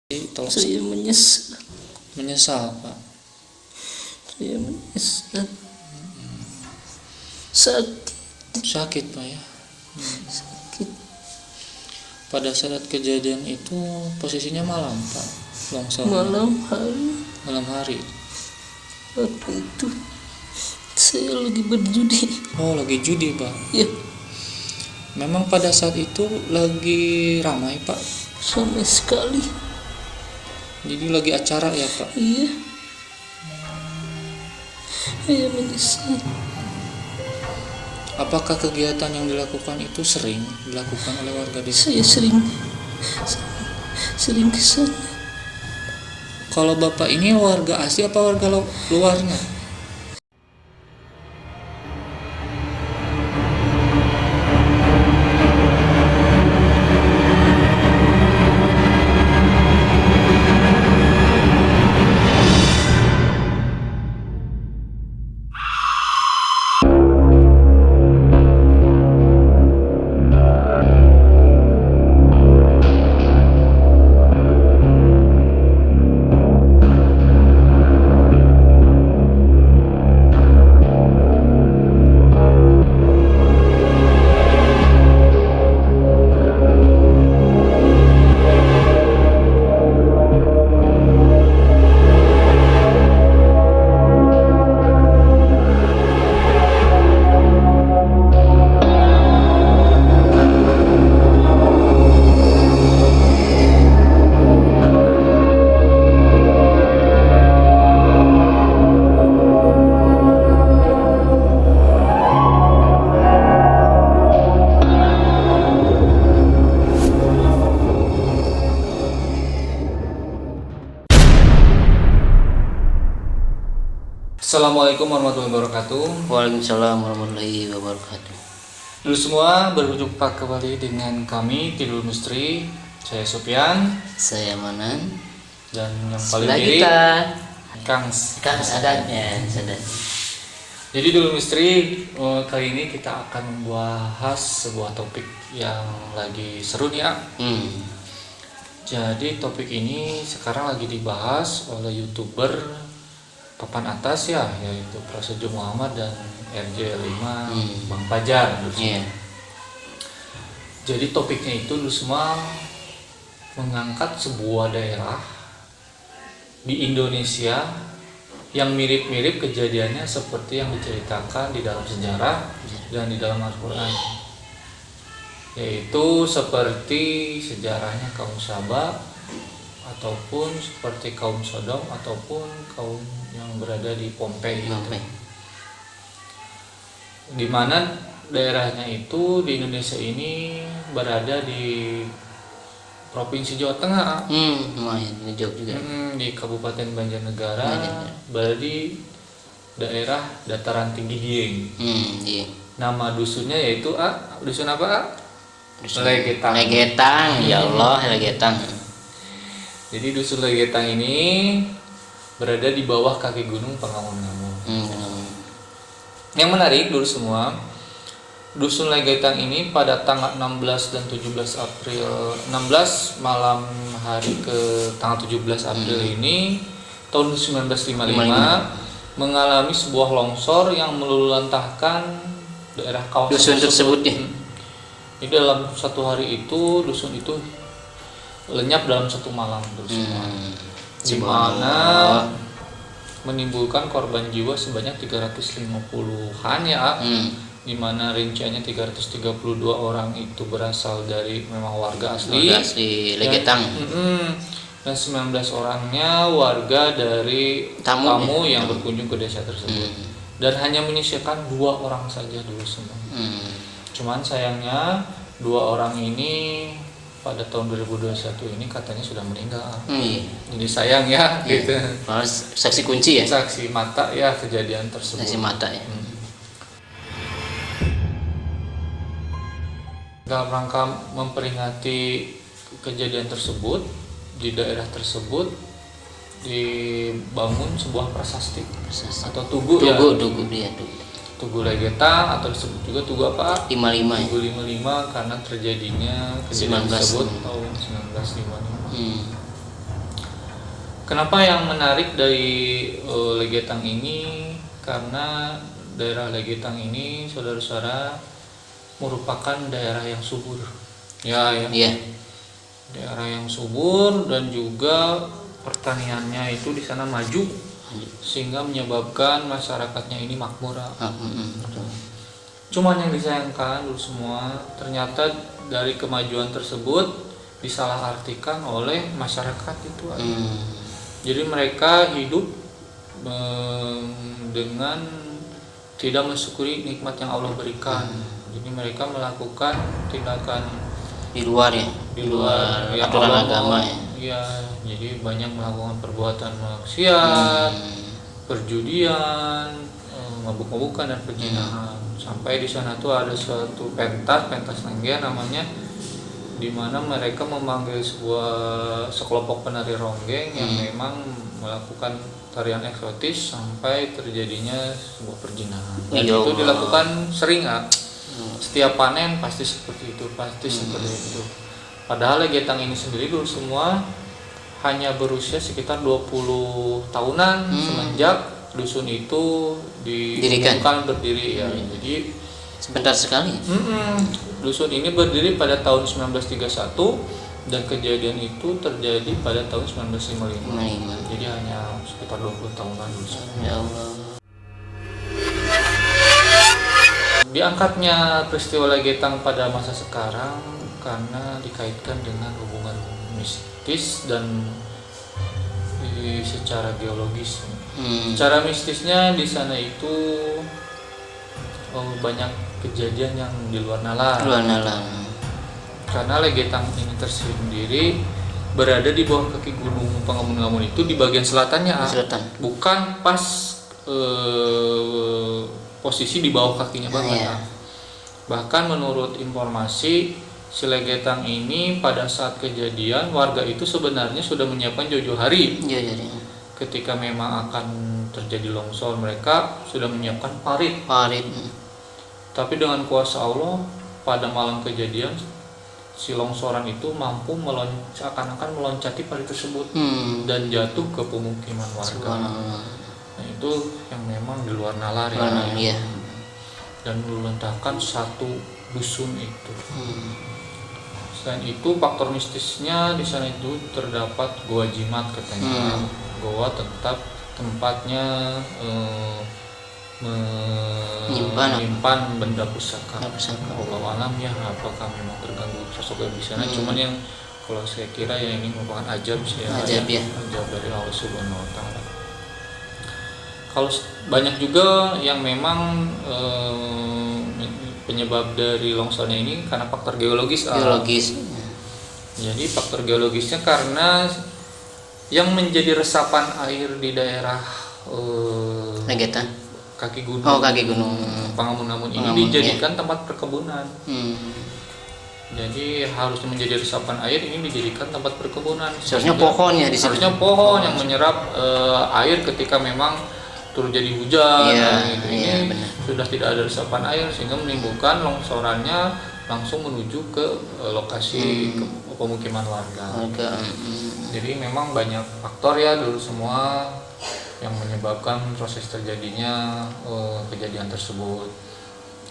Saya menyesal. Menyesal, Pak. Saya menyesal. Sakit, Pak ya. sakit. Pada saat kejadian itu posisinya malam, Pak. Longsor. Malam hari. waktu itu saya lagi berjudi. Oh, lagi judi, Pak. Ya, Memang pada saat itu lagi ramai, Pak. sama sekali. Jadi lagi acara ya, Pak. Iya. Saya menyesal. Apakah kegiatan yang dilakukan itu sering dilakukan oleh warga di Saya sering ke sana. Kalau Bapak ini warga asli apa warga luarnya? Assalamualaikum warahmatullahi wabarakatuh. Waalaikumsalam warahmatullahi wabarakatuh. Dulu semua berjumpa kembali dengan kami Tidul Misteri. Saya Sufyan. Saya Manan. Dan yang paling Sebelah kiri kita Kang Sadatnya. Jadi Dulu Misteri, kali ini kita akan membahas sebuah topik yang lagi seru nih ya. Jadi topik ini sekarang lagi dibahas oleh YouTuber papan atas ya, yaitu Prasetyo Muhammad dan RJ5 Bang Fajar. Jadi topiknya itu dulu semua mengangkat sebuah daerah di Indonesia yang mirip-mirip kejadiannya seperti yang diceritakan di dalam sejarah dan di dalam Al-Quran, yaitu seperti sejarahnya kaum Saba ataupun seperti kaum Sodom ataupun kaum yang berada di Pompei. Di mana daerahnya itu di Indonesia ini berada di Provinsi Jawa Tengah. Lumayan jauh juga. Di Kabupaten Banjarnegara, berada di daerah dataran tinggi Dieng. Iya. Nama dusunnya yaitu dusun apa? Legetang. Ya Allah, Legetang. Jadi dusun Legetang ini berada di bawah kaki gunung Pengamun-ngamun. Yang menarik dulu semua, dusun Legetang ini pada tanggal 16 dan 17 April 16 malam hari ke tanggal 17 April ini tahun 1955 mengalami sebuah longsor yang meluluhlantahkan daerah kawasan dusun tersebut ya. Di dalam satu hari itu dusun itu lenyap dalam satu malam terus di mana menimbulkan korban jiwa sebanyak 350-an ya. Di mana rinciannya 332 orang itu berasal dari memang warga asli Legetang. Dan 19 orangnya warga dari tamu yang berkunjung ke desa tersebut. Dan hanya menyisakan 2 orang saja dulu semua. Cuman sayangnya 2 orang ini pada tahun 2021 ini katanya sudah meninggal. Jadi sayang ya gitu. Saksi kunci ya? Saksi mata ya kejadian tersebut. Saksi mata ya. Dalam rangka memperingati kejadian tersebut, di daerah tersebut dibangun sebuah prasasti atau tugu ya. Tugu Legetang atau disebut juga Tugu apa? 55. Tugu 55 karena terjadinya kejadian tersebut tahun 1955. Kenapa yang menarik dari Legetang ini? Karena daerah Legetang ini, saudara-saudara, merupakan daerah yang subur. Ya. Iya. Daerah yang subur dan juga pertaniannya itu di sana maju, sehingga menyebabkan masyarakatnya ini makmur. Betul. Cuman yang disayangkan dulu semua, ternyata dari kemajuan tersebut disalahartikan oleh masyarakat itu. Jadi mereka hidup dengan tidak mensyukuri nikmat yang Allah berikan. Jadi mereka melakukan tindakan Di luar ya. di luar yang aturan Allah agama mau. ya. Ya, jadi banyak melakukan perbuatan maksiat, perjudian, mabuk-mabukan dan perzinahan. Sampai di sana tuh ada suatu pentas Lengger namanya, di mana mereka memanggil sekelompok penari ronggeng yang memang melakukan tarian eksotis sampai terjadinya sebuah perzinahan. Dan itu dilakukan sering, setiap panen pasti seperti itu, seperti itu. Padahal Legetang ini sendiri dulu semua hanya berusia sekitar 20 tahunan semenjak dusun itu diumumkan berdiri ya. Jadi sebentar sekali. Dusun ini berdiri pada tahun 1931 dan kejadian itu terjadi pada tahun 1955. Jadi hanya sekitar 20 tahunan dulu. Ya Allah. Diangkatnya peristiwa Legetang pada masa sekarang karena dikaitkan dengan hubungan mistis dan secara geologis. Secara mistisnya di sana itu banyak kejadian yang di luar nalar. Karena Legetang ini tersendiri berada di bawah kaki gunung Pangamun-Ngamun itu di bagian selatannya. Bukan pas posisi di bawah kakinya banget. Bahkan menurut informasi, si Legetang ini pada saat kejadian warga itu sebenarnya sudah menyiapkan jauh-jauh hari. Ketika memang akan terjadi longsor, mereka sudah menyiapkan parit. Tapi dengan kuasa Allah, pada malam kejadian si longsoran itu mampu seakan-akan meloncati parit tersebut dan jatuh ke pemukiman warga. Nah, itu yang memang di luar nalar ya. Dan meluntakkan satu dusun itu. Selain itu faktor mistisnya di sana itu terdapat goa jimat katanya. Goa tetap tempatnya menyimpan benda pusaka. Allah alam ya, apakah memang terganggu sosok di sana? Cuman yang kalau saya kira ya ini merupakan ajab sih ya. Ajab dari Allah Subhanahu Wa Taala. Kalau banyak juga yang memang penyebab dari longsornya ini karena faktor geologis. Jadi faktor geologisnya karena yang menjadi resapan air di daerah Legetang. kaki gunung Pangamun-Ngamun ini dijadikan tempat perkebunan. Jadi harusnya menjadi resapan air, ini dijadikan tempat perkebunan. Seharusnya pohon ya di sini. Harusnya pohon yang menyerap air ketika memang turun jadi hujan. Ini sudah tidak ada resapan air sehingga menimbulkan longsorannya langsung menuju ke lokasi pemukiman warga. Jadi memang banyak faktor ya dulu semua yang menyebabkan proses terjadinya kejadian tersebut.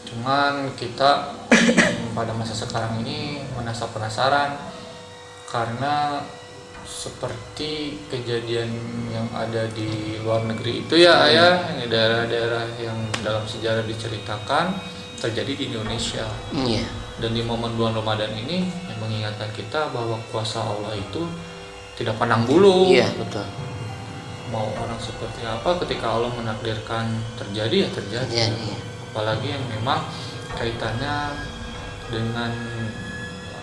Cuman kita pada masa sekarang ini merasa penasaran karena seperti kejadian yang ada di luar negeri itu ya ini daerah-daerah yang dalam sejarah diceritakan terjadi di Indonesia. Dan di momen bulan Ramadan ini yang mengingatkan kita bahwa kuasa Allah itu tidak pandang bulu. Betul. Mau orang seperti apa, ketika Allah menakdirkan terjadi ya terjadi. Apalagi yang memang kaitannya dengan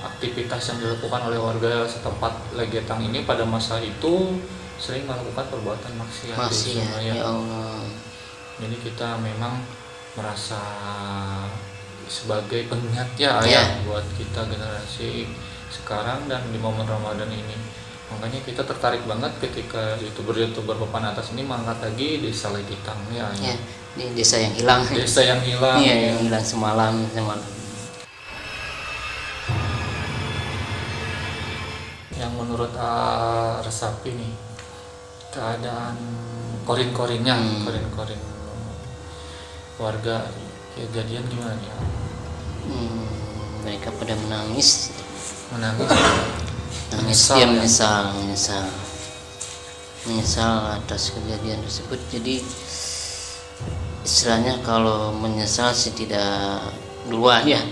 aktivitas yang dilakukan oleh warga setempat Legetang ini pada masa itu sering melakukan perbuatan maksiat. Ya Allah. Jadi kita memang merasa sebagai pengingat buat kita generasi sekarang dan di momen Ramadan ini. Makanya kita tertarik banget ketika youtuber papan atas ini mengangkat lagi desa Legetang di desa yang hilang. Yang hilang semalam. Yang menurut Resapi nih, keadaan korin-korinnya, korin-korin warga kejadian gimana ya? Mereka pada menangis Menyesal, ya? menyesal atas kejadian tersebut. Jadi istilahnya kalau menyesal sih tidak duluan ya.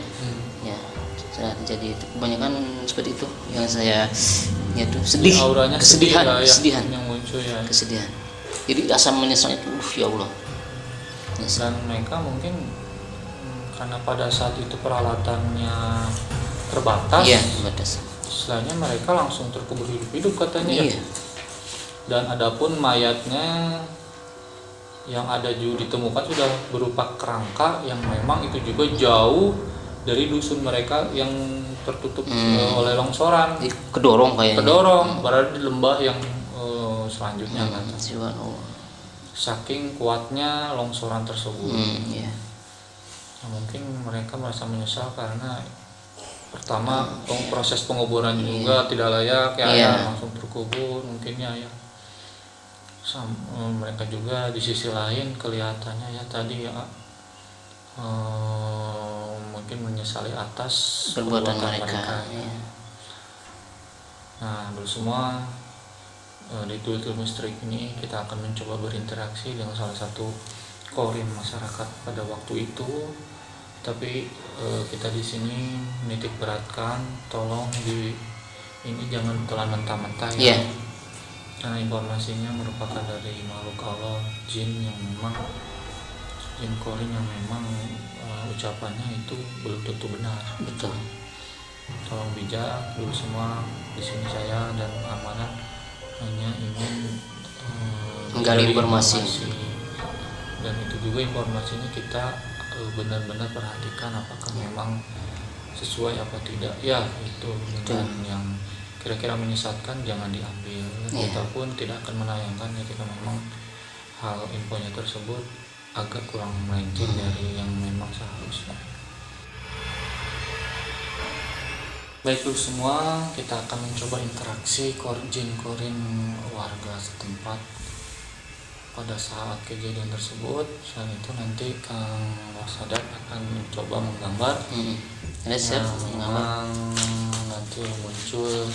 Jadi kebanyakan seperti itu yang saya itu sedih, auranya kesedihan yang muncul ya. Kesedihan. Jadi rasa menyesal itu ya Allah. Dan mereka mungkin karena pada saat itu peralatannya terbatas. Iya, terbatas. Istilahnya mereka langsung terkubur hidup-hidup katanya. Iya. Dan adapun mayatnya yang ada juga ditemukan sudah berupa kerangka yang memang itu juga jauh dari dusun mereka yang tertutup oleh longsoran. Kedorong Berada di lembah yang selanjutnya kan. Saking kuatnya longsoran tersebut. Iya. Nah, mungkin mereka merasa menyesal karena pertama proses penguburan juga tidak layak ya, langsung terkubur mungkinnya ya. Mereka juga di sisi lain kelihatannya ya tadi ya mungkin menyesali atas perbuatan mereka. Ya. Nah, semua di Tutul Mistrik ini kita akan mencoba berinteraksi dengan salah satu korin masyarakat pada waktu itu. Tapi kita di sini menitik beratkan, tolong ini jangan telan mentah-mentah ya. Yeah. Karena informasinya merupakan dari makhluk Allah, jin yang memang jin korin yang memang ucapannya itu belum tentu benar. Betul. Tolong bijak dulu semua. Di sini saya dan amanat hanya ingin menggali informasi. Dan itu juga informasinya kita benar-benar perhatikan apakah memang sesuai apa tidak ya, itu dengan yang kira-kira menyesatkan jangan diambil. Kita pun tidak akan menayangkan ketika memang hal infonya tersebut agak kurang melenceng dari yang memang seharusnya. Baik dulu semua, kita akan mencoba interaksi jin korin warga setempat pada saat kejadian tersebut. Selain itu nanti Kang Wasadat akan mencoba menggambar. Memang nanti muncul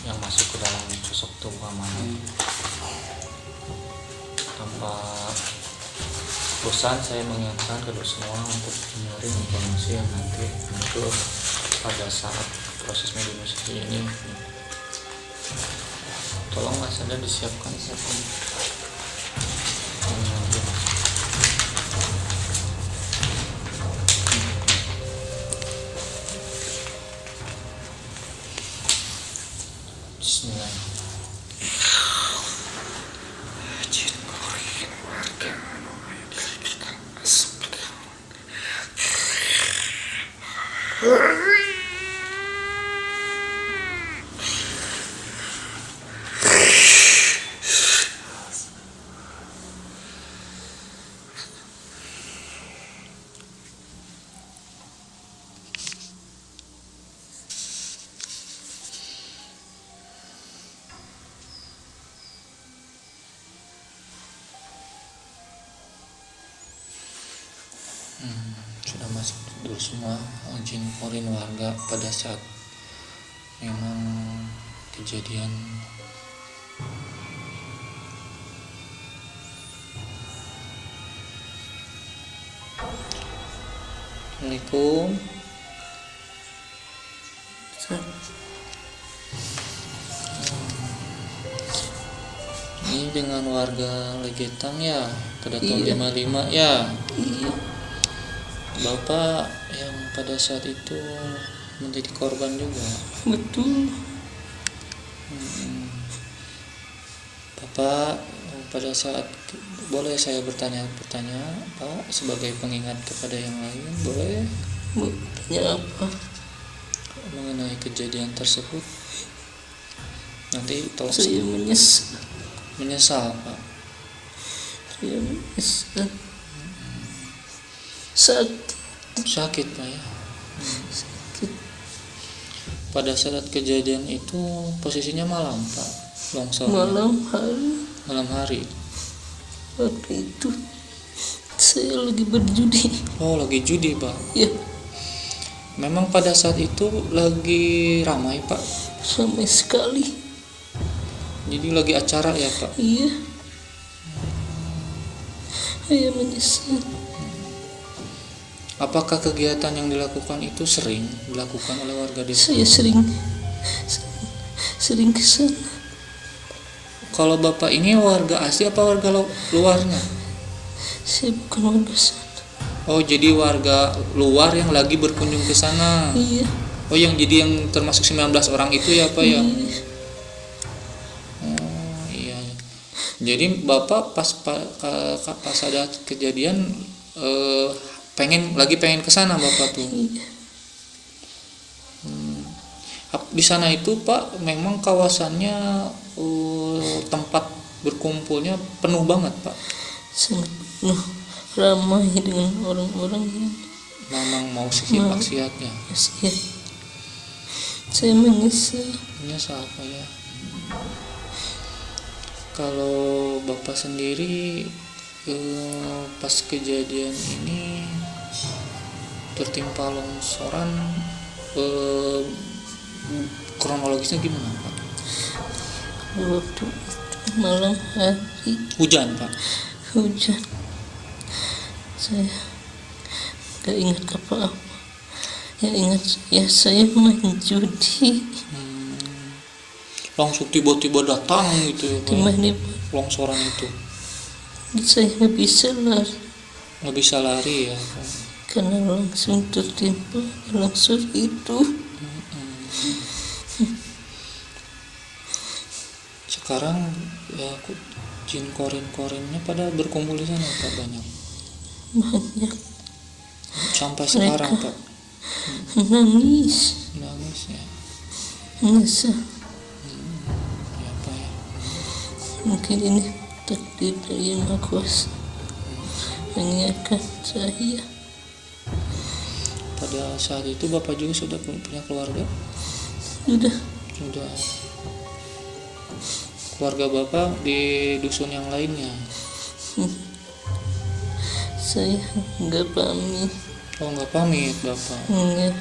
yang masuk ke dalam sosok tubuh amanat. Tanpa bosan saya mengingatkan kedua semua untuk menyaring informasi yang nanti muncul pada saat proses mediumnisasi ini. Tolong Mas Anda disiapkan. Bismillah. Sudah masuk dulu semua jin korin warga pada saat memang kejadian. Assalamualaikum. Ini dengan warga Legetang ya pada tahun 55 ya. Iya. Bapak yang pada saat itu menjadi korban juga. Betul. Bapak pada saat, boleh saya bertanya Pak sebagai pengingat kepada yang lain, boleh? Bertanya apa? Mengenai kejadian tersebut. Nanti tolong Saya menyesal Pak. Saya menyesal. Sakit Pak ya. Pada saat kejadian itu posisinya malam Pak. longsornya? malam hari. Waktu itu saya lagi berjudi. Oh, lagi judi, Pak? Ya. Memang pada saat itu lagi ramai, Pak? Ramai sekali. Jadi lagi acara ya, Pak? Iya. Saya menyesal. Apakah kegiatan yang dilakukan itu sering dilakukan oleh warga desa? Saya sering ke sana. Kalau Bapak ini warga asli apa warga luarnya? Saya bukan warga sana. Oh, jadi warga luar yang lagi berkunjung ke sana. Iya. Oh, yang termasuk 19 orang itu ya, Pak ya? Iya. Oh, iya. Jadi Bapak pas ada kejadian pengen ke sana Bapak tuh. Iya. Di sana itu Pak memang kawasannya tempat berkumpulnya penuh banget, Pak. Sangat penuh, ramai dengan orang-orang yang memang mau maksiatnya. Ya. Saya menyesal. Menyesal apa ya? Kalau Bapak sendiri pas kejadian ini tertimpa longsoran, kronologisnya gimana, Pak? Waktu itu malam hari Hujan, Pak? Hujan. Saya gak ingat apa-apa. Yang ingat ya saya main judi. Langsung tiba-tiba datang gitu ya, Pak? Tiba-tiba longsoran itu. Saya gak bisa lari. Nggak bisa lari ya, Pak? Karena langsung tertimpa longsor itu. Sekarang ya jin korin-korinnya pada berkumpul di sana, Pak, banyak. Sampai sekarang, Pak. Nangis ya. Menyesal. Ya, Pak ya. Mungkin ini takdir dari Yang Maha Kuasa mengingatkan saya. Pada saat itu Bapak juga sudah punya keluarga? Sudah. Keluarga Bapak di dusun yang lainnya? Saya nggak pamit. Oh, nggak pamit Bapak? Enggak.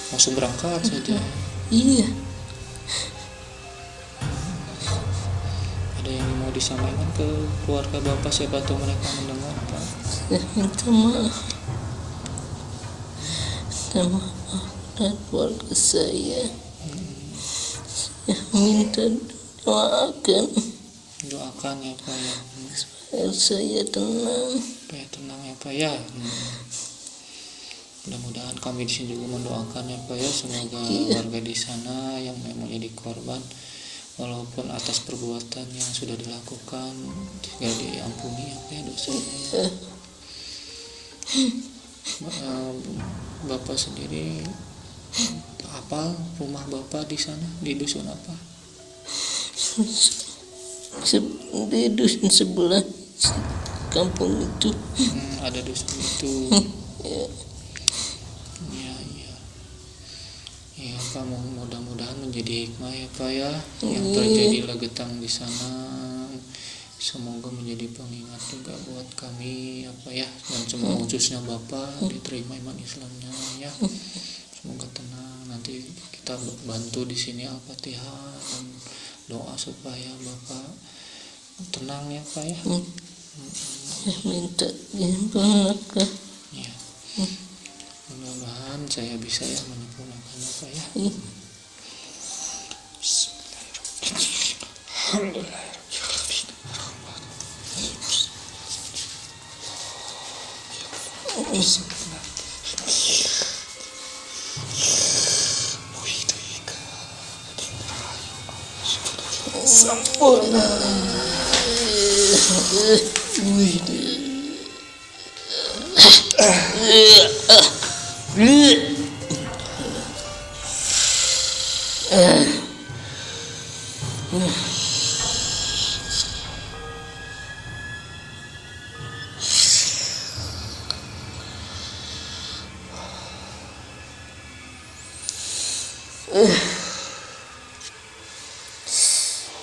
Langsung berangkat saja? Iya. Ada yang mau disampaikan ke keluarga Bapak, siapa tahu mereka mendengar, Pak? Saya minta maaf. Dan keluarga saya. Saya minta doakan ya, Pak ya. supaya saya tenang. Supaya tenang ya, Pak ya. Mudah-mudahan kami di sini juga mendoakan ya, Pak ya, semoga warga di sana yang memang jadi korban, walaupun atas perbuatan yang sudah dilakukan segera diampuni ya, Pak ya, dosanya. Bapak sendiri apa rumah Bapak di sana, di dusun apa? Di dusun sebelah kampung itu. Ada dusun itu. Ya, Pak, mudah-mudahan menjadi hikmah ya, Pak ya, yang terjadilah getang di sana. Semoga menjadi pengingat juga buat kami apa ya, dan semua khususnya Bapak diterima iman Islamnya ya. Semoga tenang. Nanti kita bantu di sini Al-Fatihah dan doa supaya Bapak tenang ya, Pak ya. Saya minta diampunkan. Ya. Mudah-mudahan saya bisa ya menyempurnakannya, Pak ya. Alhamdulillah. Sempurna.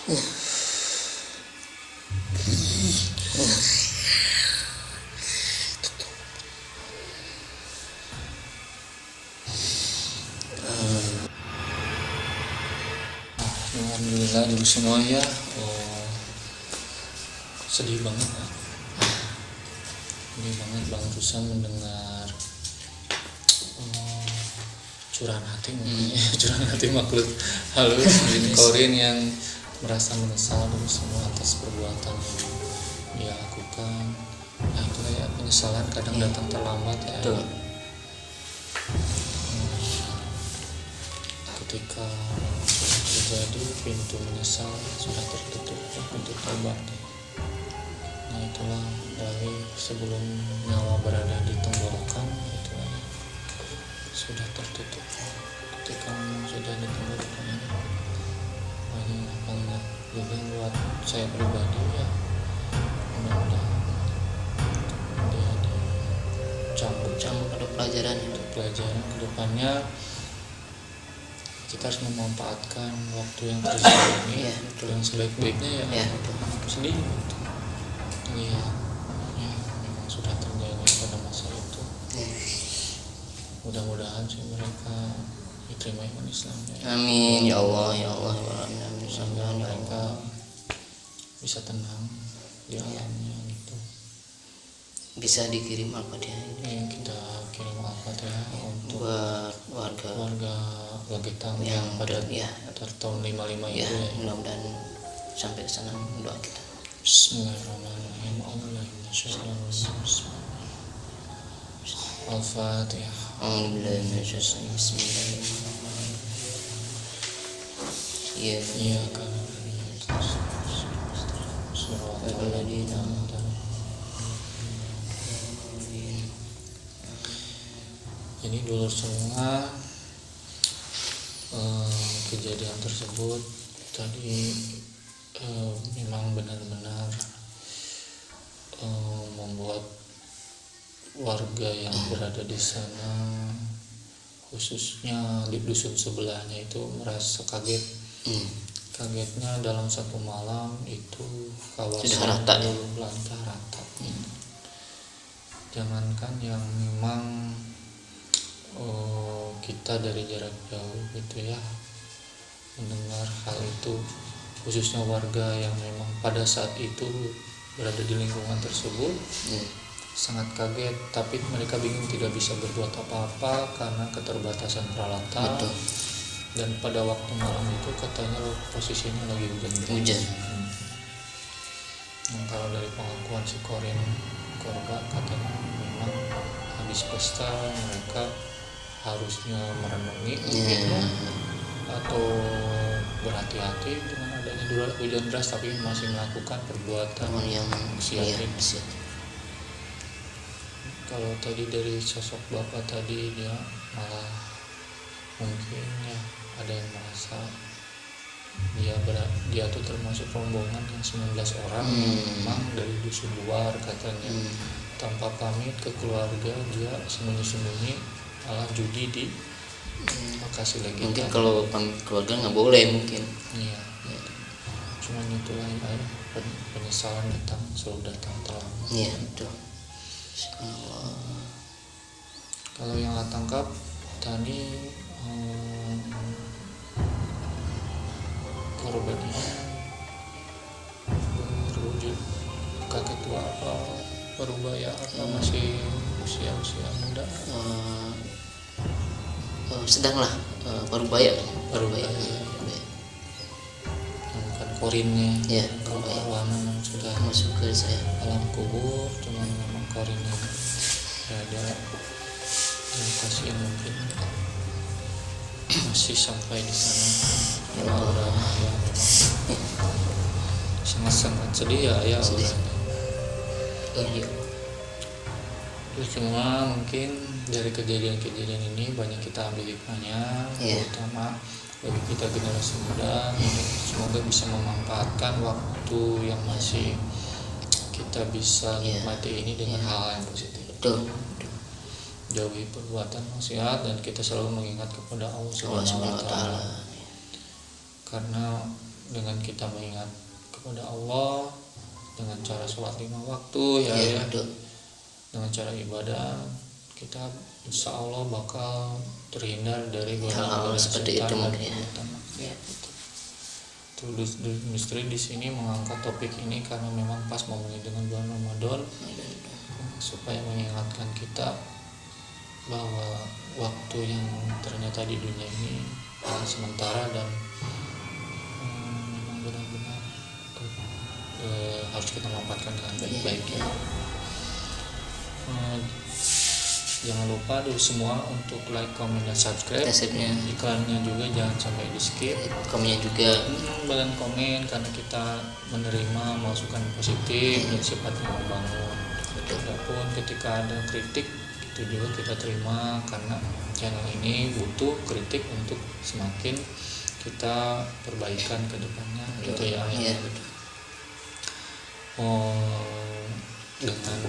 Alhamdulillah dulu semua ya. Sedih banget ya. Sedih banget Bang Rusam mendengar curahan hati mungkin curahan hati makhluk halus Korin yang merasa menyesal dulu semua atas perbuatan yang dia lakukan. Nah itulah ya, penyesalan kadang datang terlambat ya. Ketika sudah terjadi, pintu menyesal sudah tertutup, pintu tobat. Nah itulah dari sebelum nyawa berada di tenggorokan, itulah sudah tertutup. Ketika sudah di tenggorokan ini, banyak juga buat saya pribadi ya. Mudah-mudahan dia dicambuk ada pelajaran kedepannya. Kita harus memanfaatkan waktu yang tersisa ini yang sebaik-baiknya ya. Sedih gitu. Iya, memang sudah terjadi pada masa itu. Mudah-mudahan sih mereka diterima iman Islam ya. Amin ya Allah ya Allah. Sehingga mereka bisa tenang di alamnya gitu. Bisa dikirim Al-Fatihah ini. Kita kirim Al-Fatihah untuk buat warga Lagetang yang pada ya tahun 55 itu ya. Mudah-mudahan sampai ke sana doa kita. Bismillahirrahmanirrahim. Al-Fatihah. Bismillahirrahmanirrahim. Iya kan. Ini dulu semua kejadian tersebut tadi memang benar-benar membuat warga yang berada di sana, khususnya di dusun sebelahnya itu merasa kaget. Kagetnya dalam satu malam itu kawasan Belanda rata. Jangankan yang memang kita dari jarak jauh gitu ya mendengar hal itu, khususnya warga yang memang pada saat itu berada di lingkungan tersebut sangat kaget, tapi mereka bingung tidak bisa berbuat apa-apa karena keterbatasan peralatan. Dan pada waktu malam itu katanya posisinya lagi hujan. Kalau dari pengakuan si korban katanya memang habis pesta mereka harusnya merenungi atau berhati-hati dengan adanya hujan deras, tapi masih melakukan perbuatan yang maksiat. Kalau tadi dari sosok bapak tadi dia malah mungkin ya ada yang merasa dia tuh termasuk rombongan yang 19 orang yang memang dari dusun luar katanya. Tanpa pamit ke keluarga dia sembunyi-sembunyi malah judi di lokasi lagi. Mungkin kalau pamit keluarga nggak boleh mungkin. Iya. Cuman itulah ya, penyesalan selalu datang terlambat. Iya betul. Kalau yang tangkap tadi korbannya berwujud kakek tua apa parubaya apa masih usia muda? Sedanglah parubaya. Bukan korinnya ya, awaman yang sudah masuk ke saya alam kubur, cuma memang korinnya ada lokasi yang mungkin masih sampai di sana. Orang yang sangat sedih ya sedih. Terus cuma mungkin dari kejadian-kejadian ini banyak kita ambil hikmahnya, terutama bagi kita generasi muda. Semoga bisa memanfaatkan waktu yang masih kita bisa nikmati ini dengan hal yang positif. Betul. Jauhi perbuatan maksiat dan kita selalu mengingat kepada Allah Subhanahu wa Ta'ala. karena dengan kita mengingat kepada Allah dengan cara sholat 5 waktu ya, betul. dengan cara ibadah, kita insya Allah bakal terhindar dari godaan seperti itu mungkin ya. Terus Misteri di sini mengangkat topik ini karena memang pas momennya dengan bulan Ramadan, supaya mengingatkan kita bahwa waktu yang ternyata di dunia ini sementara dan memang benar-benar harus kita manfaatkan dengan baik-baik ya. Jangan lupa dulu semua untuk like, comment, dan subscribe. Iklannya juga jangan sampai di skip. Komennya juga Bagian komen karena kita menerima masukan positif dan sifatnya membangun. Walaupun ketika ada kritik itu juga kita terima karena channel ini butuh kritik untuk semakin kita perbaikan ke depannya gitu ya. Dengan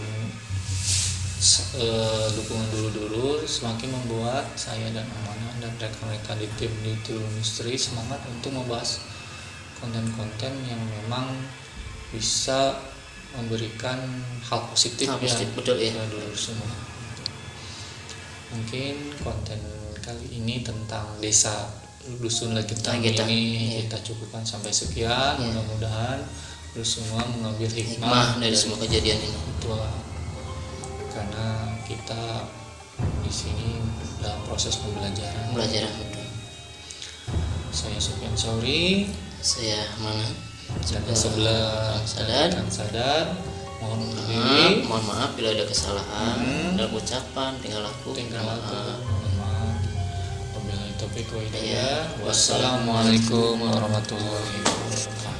dukungan dulu semakin membuat saya dan Amanah dan rekan-rekan di tim Little Mystery semangat untuk membahas konten-konten yang memang bisa memberikan hal positif betul ya dulu semua. Mungkin konten kali ini tentang desa Dusun Legitang ini kita cukupkan sampai sekian. Mudah-mudahan lu semua mengambil hikmah dari semua kejadian ini. Betul. Karena kita di sini dalam proses pembelajaran. Betul. Saya Sufyan Sauri, saya Mana, dan sebelah Sadar. Mohon maaf bila ada kesalahan dalam ucapan, tinggal laku. Wabillahi taufiq wa hidayah. Wassalamualaikum warahmatullahi wabarakatuh.